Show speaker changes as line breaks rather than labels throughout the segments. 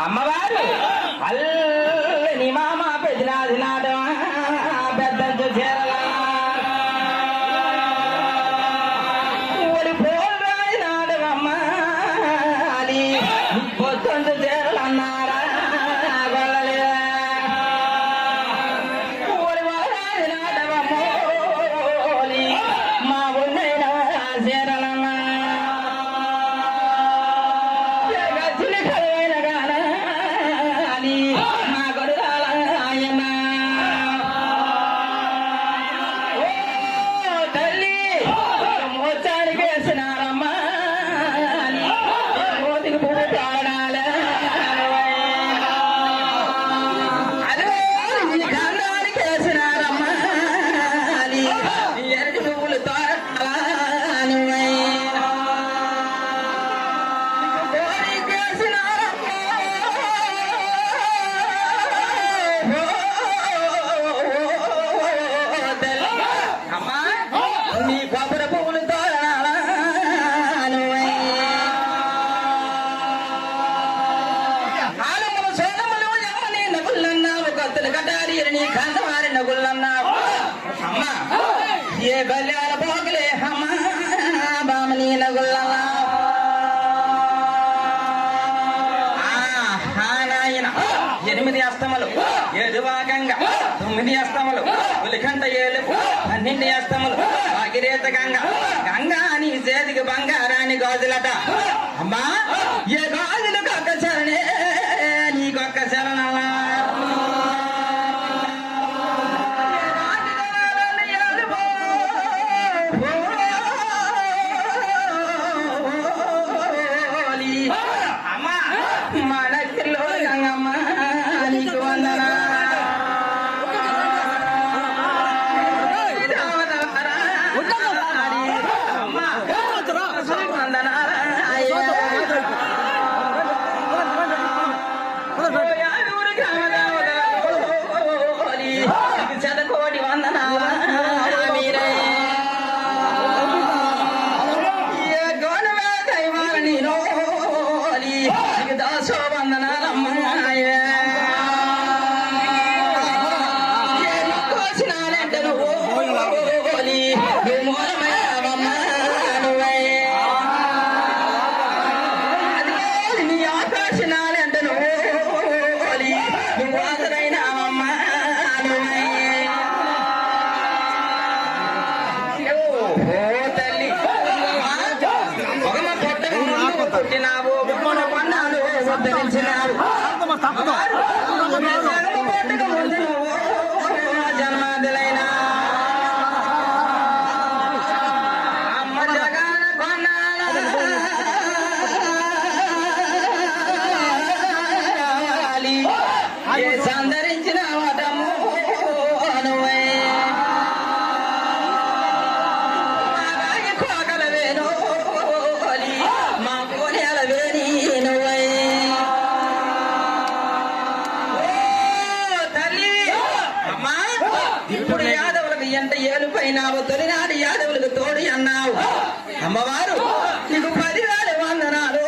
అమ్మవారు అల్లని మామ పెద్దనాది నాడు పెద్దంచు చేరలూరి పోరాడి నాడు అమ్మ అది పొద్దుంచు చేరలన్నారా గొల్లలే ఊరి పోరాడి నాడవమ్మోలి మా ఉన్నైనా చేరలన్నా ये गल्याल भोगले हम बामनी नगुल्ला नायना 8 అస్తమలు 7 భాగంగా 9 అస్తమలు ఉలికంట 7 12 అస్తమలు భాగీరథ గంగ గంగా నీ చేతికి బంగారాన్ని గాజులట అమ్మా ఏ గాజులకు ఒక్క శరణే నీకొక్క శరణలా జన్మదిలైనా అమ్మ జగన కొనాలి సందరించిన వటము అనువై కోకల వేణు మా కోనేల వేణి నువ్వై ఇప్పుడు యాదవులకు ఎంత ఏలుపైనావు తొలినాడు యాదవులకు తోడు అన్నావు అమ్మవారు నీకు 10,000 వందనాలు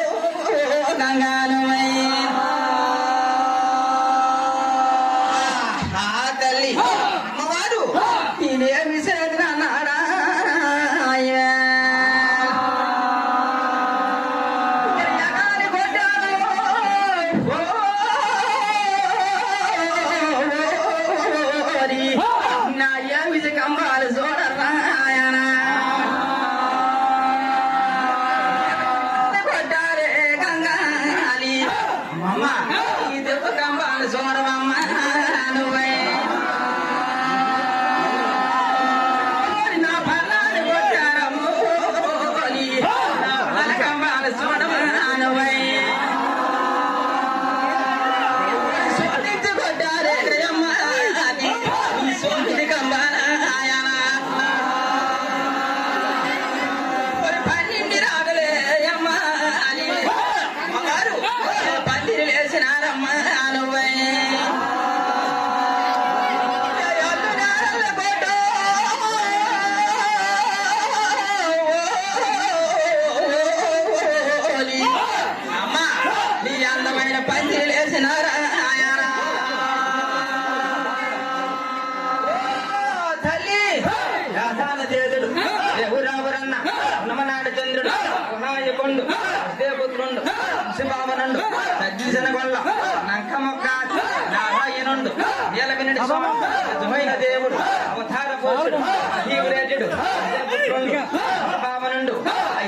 గంగాను తల్లి అమ్మవారు నేనేమి చేసిన అన్నాడా నీలవినుడి స్వామి నిజమైన దేవుడు అవతార పురుషుడు జీవురేజుడు భావనుండు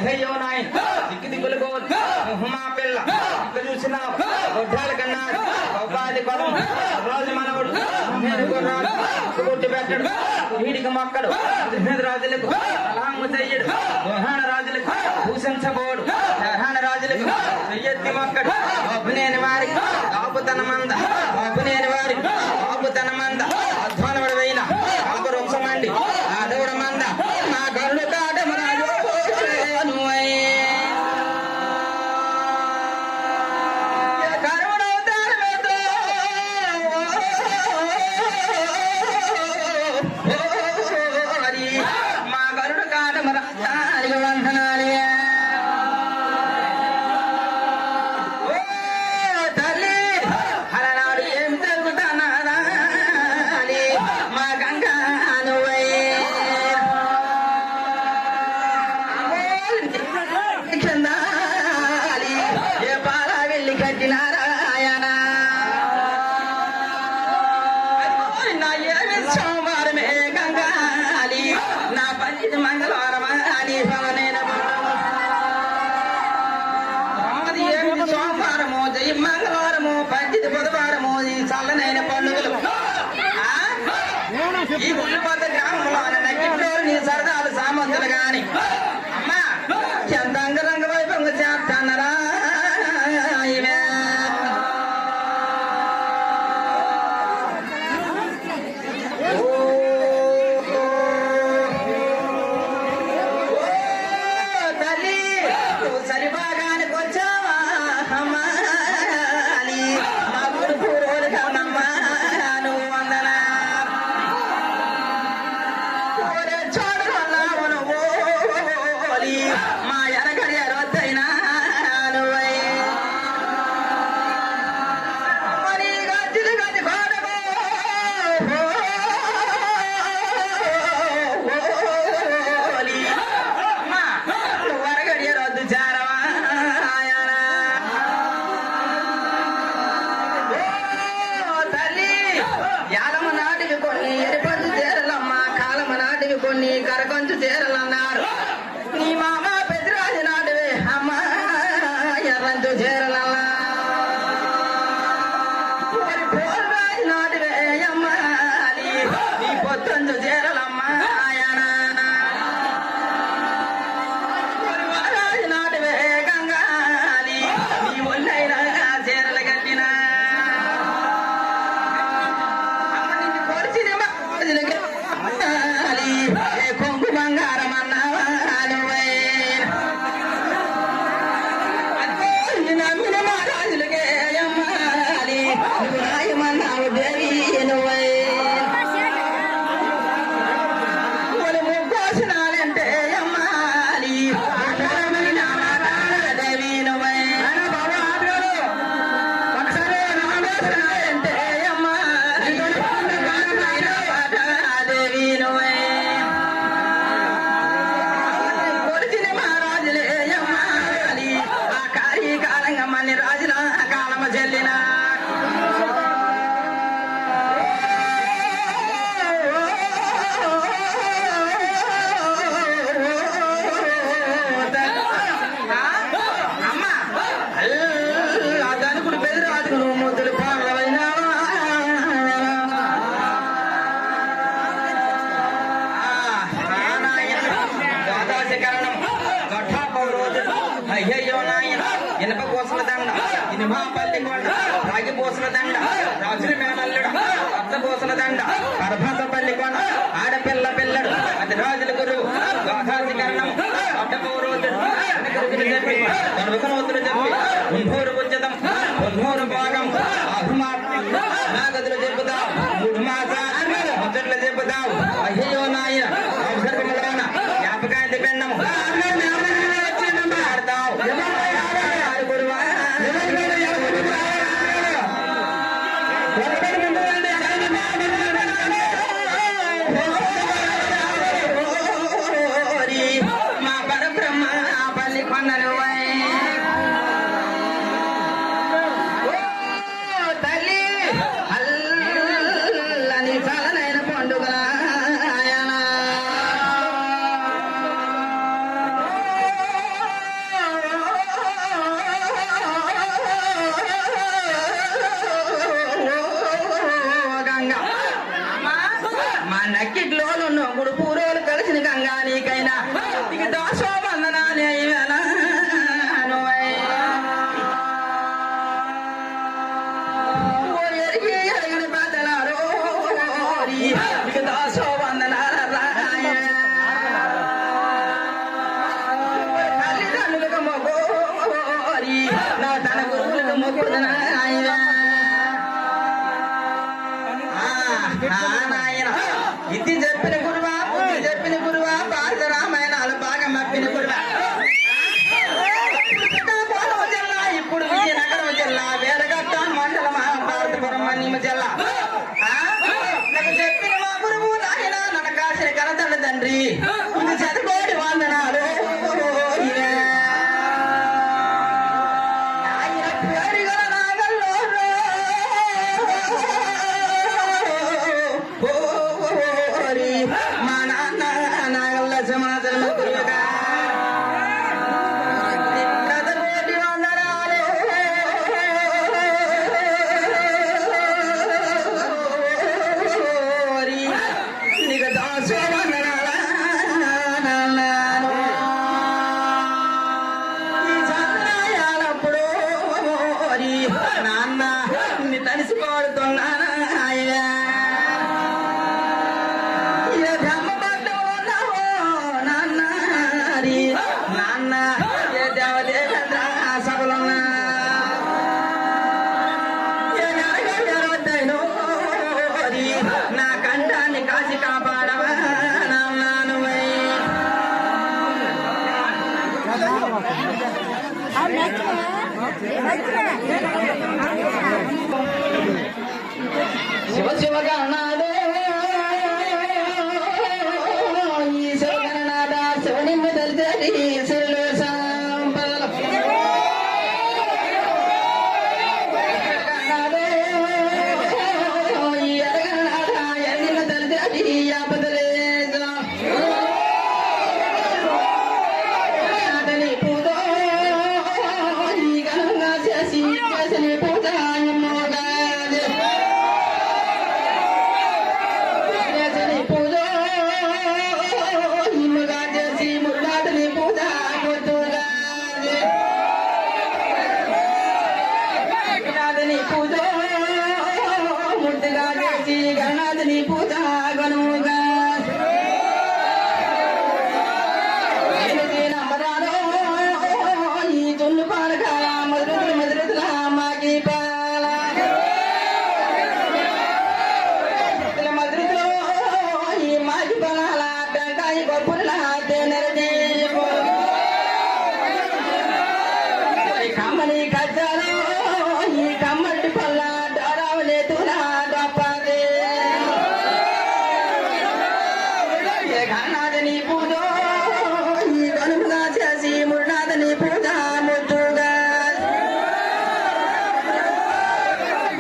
అయ్యో నాయన దిక్కు దిక్కులు కోవచ్చు హుమా పిల్ల ఇక్కడ చూసినావు గొడ్డాలు కన్నాడు ఉపాధి కొలం రోజు మనవుడు కొట్టి పెట్టడు వీడికి మొక్కడు రాజులకు అలాము చెయ్యడు దోహాణ రాజులకు భూషించబోడు దోహాణ రాజులకు చెయ్యెత్తి మొక్కడు అబ్బునేని వారికి ఆపుతన మంద అబ్బునేని వారికి ఆపుతన మంద అధ్వానముడు అయిన ఆకు వృక్షమండి ఆదవుడ మంద నా కళ్ళు కాటమరాజు మంగళవారము పంచితి బుధవారము ఈ చల్లనైన పండుగలు ఈ గుళ్ళపద్ద గ్రామంలో నగ్గిట్లో నీ సరదాలు సామంతులు గాని అమ్మా ఎంత అంగరంగ వైభవంగా చేస్తానరా తల్లి సరిబాగానికి వచ్చావా అమ్మా మా ఎనకడి రొద్దైనా మరి గజ్జలు గది గోడకు వరగడి రొద్దు చారవా తల్లి యాలమ్మ నాటివి కొన్ని ఎరిపంచు చీరలమ్మ కాలమ్మ నాటివి కొన్ని కరకొంచు చీరలన్నారు నీ మామ పెద్దరాజు నాటివే అమ్మ ఎర్రంచు చీరలల్లా పోరాజు నాటివే అమ్మ నీ పొత్తంచు చీరలమ్మ రాజు నాటివే గంగాలి నీ ఒళ్ళైన చీరలు కట్టిన అమ్మ నిన్ను కొరిచిన కొంగు బంగారం అన్నావా నమ్మిన మా రాజులకే అమ్మాలి రాయమన్నావు దేవి ముగ్గోషణాలంటే అమ్మాలి దేవి అంటే అమ్మాలి దేవి కొరిచిన మహారాజులే అమ్మాలి ఆ కార్యకాలంగా మన రాజుల కాలమ చెల్లిన అమ్మ అదనుకుడు బెదిరాజుకు నువ్వు ముద్దులు పాడవైనావా అయ్యయ్యో నాయన ఇనప కోసల దండ ఇనుమాపల్లి కొండ రాగి పోసల దండ రాజుల మేనల్లుడు అత్త పోసల దండ పరభసపల్లి కొండ ఆడపిల్ల పిల్లడు అది రాజుల గురువు గాథాధికరణం అడ్డపో రోజుడు చెప్పి కనుకనోతులు చెప్పి ఉంభూరు ఉజ్జతం ఉన్మూరు భాగం నాగదులు చెప్పుతావు మూడు మాసాలు ముచ్చట్లు చెప్పుతావు అయ్యయ్యో నాయన అవసరములోన జ్ఞాపకాంతి పెన్నము మా పరబ్రహ్మ పల్లి కొండలు మొక్కుతున్నా నాయన ఇది చెప్పిన గురువా బుద్ధి చెప్పిన గురువా భారత రామాయణాలు బాగా మప్పిన గురువా జిల్లా ఇప్పుడు విజయనగరం జిల్లా వేరగట్ట మండలం భారతపురం మన్యం జిల్లా నాకు చెప్పిన మా గురువు నాయన నన్ను కాసిన కనతండ తండ్రి ఇది చదువుకోడి వందనాలు శివ శివగా అన్నాడు ఈ శివగణనాథ శివనిమ్మ తెలిసేది శివులు సంపదలు ఈ ఎరగణనాథ ఎన్నిమ్మ తెలిసేది ఆపదలేదు అతని పూజ ఈ ఘనంగా చేసి చేసిన పూజ గణనాథని పూజ గనుగా నమ్మరాలో ఈ జొన్ను పాలకాల మధురతుల మాకి పాల మధురతులో ఈ మాకి పాల టెంకాయ గొప్పల తేనెరది కమ్మని కజ్జాలో ఈ కమ్మటి పల్ల డోరావలే తులా గొప్పది గణనాథని పూజ ఈ గనుముగా చేసి మురునాథని పూజ ముద్దుగా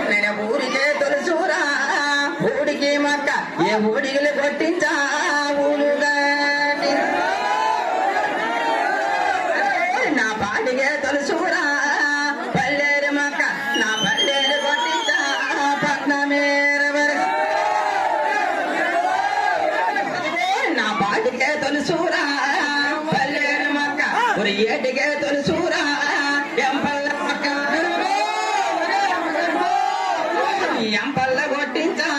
నేను ఊరికే తొలుసూరా ఊడికి మక్క ఏ ఊడిగిలు కొట్టించా ఊలుగా నా పాటికే తొలుసూరా పల్లెరు మక్క నా పల్లెరు కొట్టించా పట్నమేర నా పాటికే తొలుసూరా పల్లెరు మక్క ఒక ఏటికే తొలుసూరా ఎంపల్ల మక్క ఎంపల్ల కొట్టించా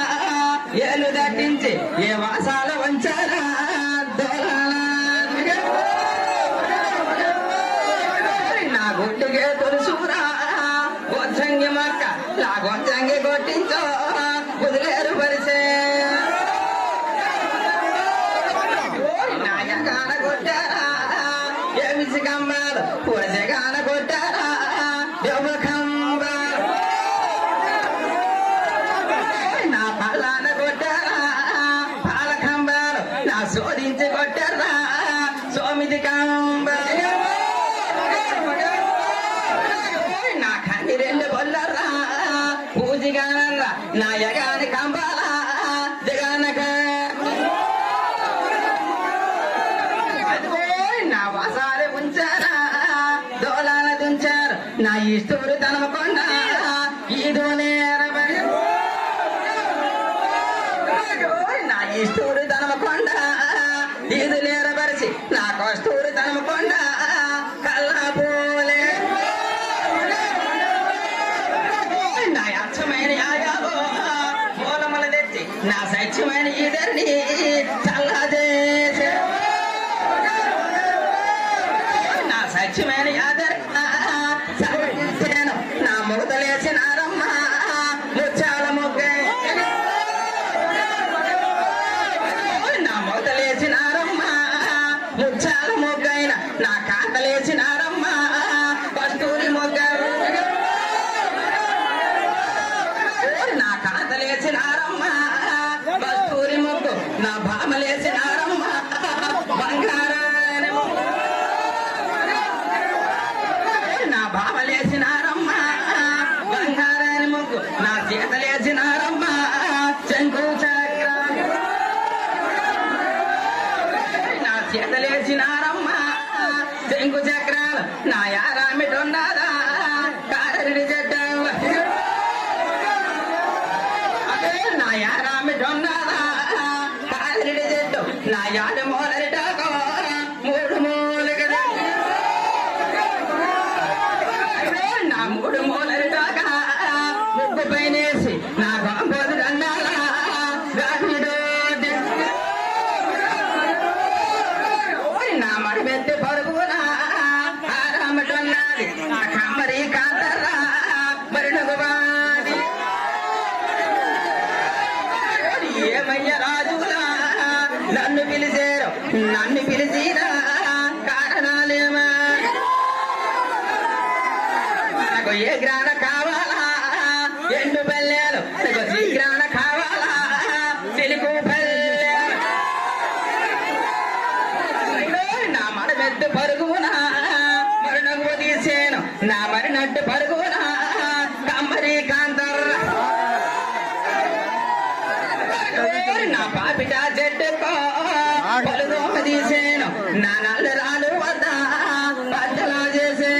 ఏలు దట్టించి ఏ వాసాల వంచారా నా గుడ్డుకే తొలుసూరా గొచ్చంగి మక్క నా గొచ్చంగి కొట్టించో కుదిలేరు పరిసే నాయగాన కొట్టారా ఏమిసి కమ్మారు పురసగాన కొట్టారా నా పల్లాన కొట్టారా పాలకంబారు నా శోధించి కొట్టారా సోమిది కంబారు నా కన్ని రెండు కొల్లరా పూజిగానరా నా యగాని కంబారా జగానక నా వసారి ఉంచారా దోలాన దుంచారు నా ఇష్టూరు తనమకొండ ఈదోనేరబడి నా ఇష్టూరు తనమకొండ ఈదులేరబరిచి నా కస్తూరు తనమకొండ కల్లాపోలే నా అచ్చమైన యాగాలో మూలముల తెచ్చి నా సత్యమైన ఇద్దరిని చల్లజేసే నా సత్యమైన యాదర్ నా చేతలేసినారమ్మ శంకు చక్రాలు నా యారామిటొండాదా కారడి చెట్ట అదే నా యారామిటొండాదా కారడి చెట్టు నా యాడ మూలరిటాకో మూడు మూలకి నా మూడు మూలరిటాక ముగ్గు పైనేసి నా గొంపది దండాలా నా మడిమెత్తి పరుగునా ఆరామటొన్నది నా కమ్మరి కాంతరా మరినగుబాది ఏమయ్య రాజులా నన్ను పిలిచేరు నన్ను పిలిచినా కారణాలేమా నాకు ఏ గ్రాన కావాలా ఎండు పల్లెలు నాకు శీఘ్రాన కావాలా సిలుకు పల్లె నా మడమెత్తు పరుగునా మరునగు తీసేను నా మరినట్టు పరుగునా కమ్మరి కాంతర్ నా పాపిట చెట్టుకో పలుదోమ తీసేను నా నల్ల రాలు వద్ద బద్దలా చేసే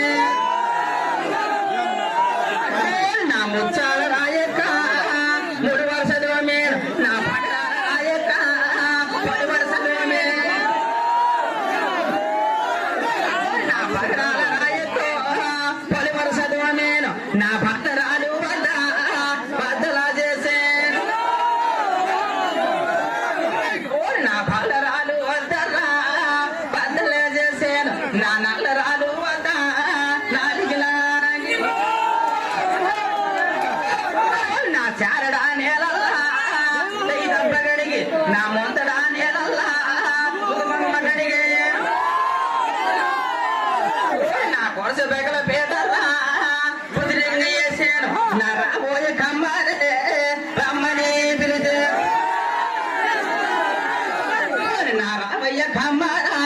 నా ముచ్చాల రాయక్క మూడు వరుసలు మేలు నా పట్టాల రాయక్క పలు వరుసలు మేలు నా పగడాల రాయక్కో పలు వరుసలు మేలు నా భక్తరాలు వద్ద బద్దలా చేసే నా బలరాలు వద్దరా బద్దలే చేసేను నా నల్లరాలు వద్ద నాలుగులాగి నా చారడా నేలల్లా దబ్బగడిగి నా మొంతడా నేలల్లా గడిగే నా కొరస బెగల పేదల్లా కుదిరింగ వేసాను నా రాబోయే కమ్మరే రమ్మని పిలిచే నా రావయ్య కమ్మరా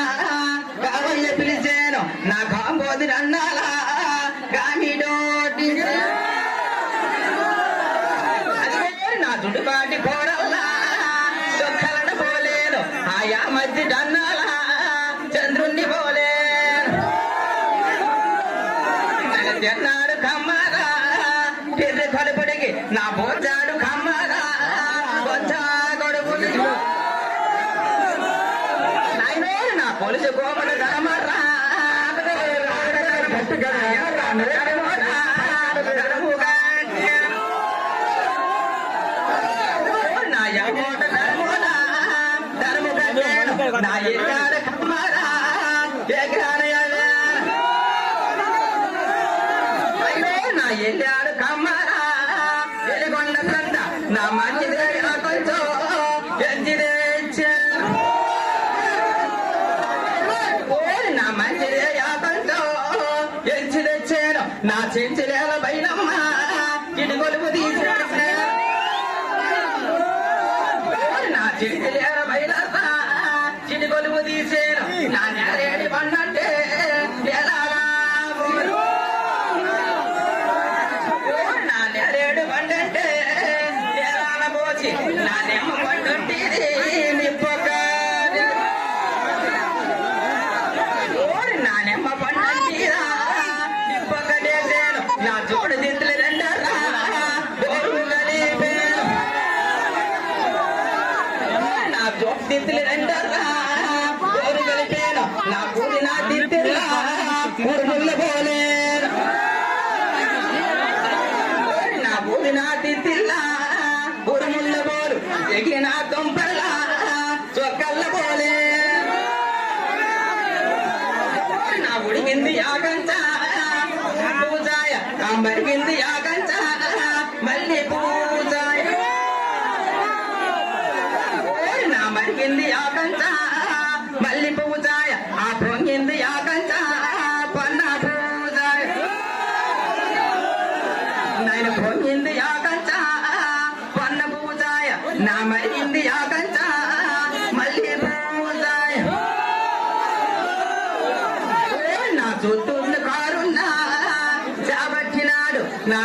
రావయ్య పిలిచాను నా కాంబోది అన్నాలా గామిడోటి నా దుడుబాటి కోడల్లా చొక్కలన పోలేను ఆయా మధ్య అన్నాలా చంద్రుణ్ణి పోలేను తిన్నాడు కమ్మరా తిర్రి కలుపుడికి నా బోచాడు కమ్మరా బొచ్చా కొడుకు నా పొలుసు కోమడు గడమర్రా నా యమోట ధర్మునా ధర్ము నా ఎల్లాడ కమ్మరా నా ఎల్లాడు కమ్మరా వెలిగొండ సంత నా మంచిదే కొంచెం ఎజ్జిదే నా మంచిదే యాకంతో ఎంచి తెచ్చాను నా చెంచులేల బైనమ్మ ఇటు కొలుపు తీసాను నా చెంచులేల బైలమ్మ చిటి కొలుపు తీసాను నా నేరేడి పన్నంటే నా నేరేడు పండంటే నేరాల పోసి నా నెమ్మ పండుంటే నిప్పొక్క నా నెమ్మ పండుంటీరా నిప్పొక్కటేసాను నా జోడు దింతులు రెండరా నా జోడు దింతులు రెండరా గోరు కలిపాను నా పూరి నా దింతులా మురుగుళ్ళ పోలేను నా పూరి నా దింతిల్లా ఉరుముళ్ళ పోరు ఎగిన తుంపల్లా చొక్కల్ల పోలే నా ఉడిగింది యాగంచ పూజాయ మరిగింది యాగంచ మళ్ళీ పూజాయ నా మరిగింది యాగంచ మళ్ళీ పూజాయ ఆ పొంగింది యాగంచ పన్న పూజాయ నాయన పొంగింది యాగంచ పన్న పూజాయ నా మరిగింది యాగంచ మళ్ళీ పూజాయ నా చుట్టూ కారున్నా చాబట్టినాడు నా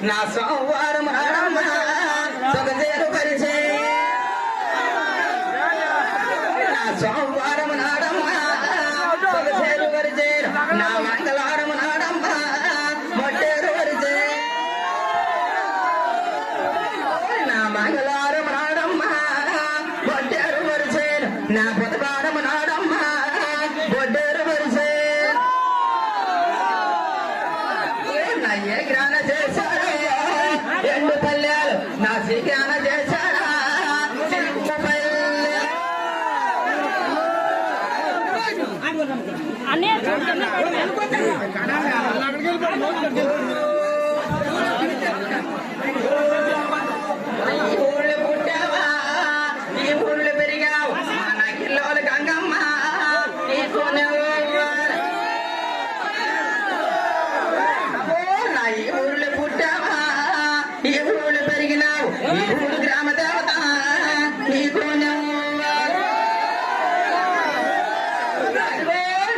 నా సోమవారం నాడమ్మ సొగసేరు పరిచే నా సోమవారం నాడమ్మ సొగసేరు పరిచే నా మంగళవారం నాడమ్మ మొట్టేరు పరిచే నా మంగళవారం నాడమ్మ మొట్టేరు పరిచే నా బుధవారం నాడమ్మ బొడ్డేరు పరిచే నా ఏ జ్ఞాన చేశారా రెండు పల్లెలు నా శ్రీజ్ఞాన చేశారా ఈ ఊళ్ళో పుట్టావా ఈ ఊళ్ళో పెరిగావు నా కిల్లోలు గంగమ్మ నీకు నా ఈ ఊళ్ళో పుట్టావా ఈ ఊళ్ళో పెరిగినావు ఈ ఊరు గ్రామ దేవత నీకు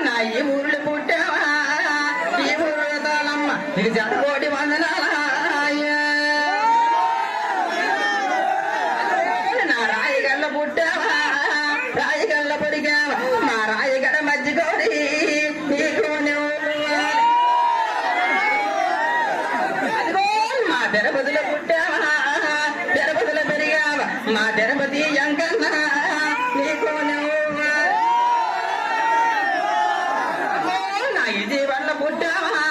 నా ఈ ఊళ్ళో పుట్టావా ఈ ఊళ్ళో తాళమ్మ నీకు జడకోటి వందనాల నా రాయిగల్ల పుట్టావా రాయిగల్ల పొడిగావా మా రాయిగడ మధ్యకోడి నీకు మా తిరుపతిలో పుట్టావా తిరుపతిలో పెరిగావా మా తిరుపతి ఎంకన్నా నీకు నా ఇది వల్ల పుట్టావా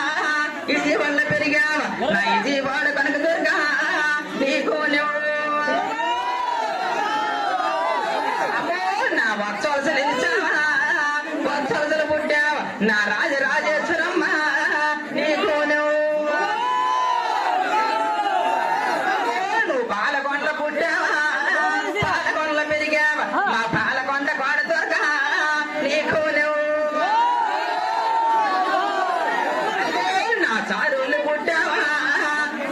ఇది వల్ల పెరిగావా నా ఇది వాడు కనుక దుర్గా నీకు నా వత్సవలసలు ఇచ్చావా వత్సవలసలు పుట్టావా నా రాజరాజేశ్వరమ్మ నీకు నువ్వు పాలకొండల పుట్టావా పాలకొండల పెరిగావా మా పాలకొండ కోడ దుర్గా నీకు నా సారూళ్ళు పుట్టావా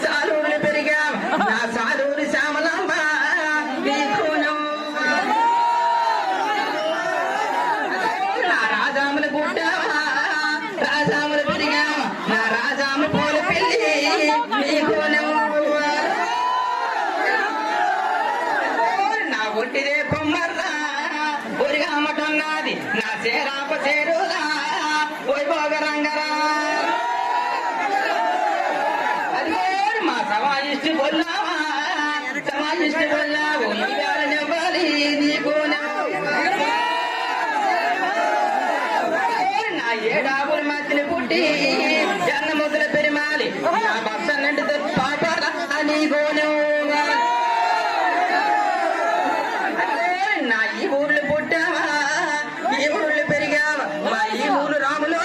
సారూళ్ళు పెరిగావా నా సారూరి శ్యామలమ్మ నీకు నా రాజాములు పుట్టావా రాజాములు పెరిగావా నా రాజాము పూల పిల్లి నీకు నా ఒట్టిదే కొమ్మర్రా ఒరిగా అమ్మటన్నది నా చేరాప చేరులా వైభోగ రంగరా మా సమాయిష్టి బొల్లావా సమాయిష్టి బొల్లావు ఇవ్వాలి నీకు నా ఏడావుల మధ్యని పుట్టి జన్న ముద్దుల పెరిమాలి నా బస్సన్నంటి పాపాల నీకు నా ఈ ఊర్లు పుట్టావా ఈ ఊర్లు పెరిగావా మా ఈ ఊరు రాములో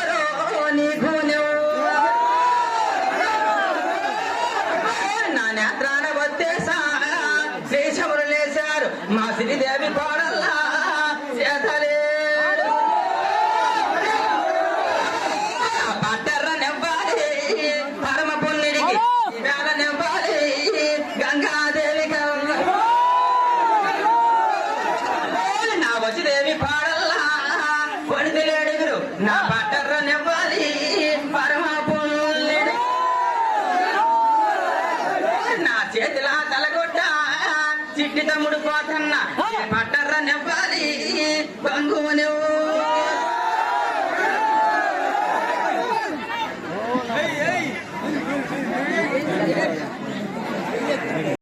నీకు నా నేత్రాన వచ్చేసా శ్రీశములు లేశారు మా శ్రీదేవి కోడల్లా చేతలేడు పట్టర్ర నెవ్వాలి పరమ పుణ్యుడికి వేళ నెవ్వాలి గంగాదేవి నా వసిదేవి పాడల్లా కొడితేలేడుగురు నా పట్టర్ర నెవ్వాలి పరమ పుణ్యుడు నా చేతిలా తలగొట్ట చిట్టి తమ్ముడు పోతన్న పట్టర్ర నెవ్వాలి గంగు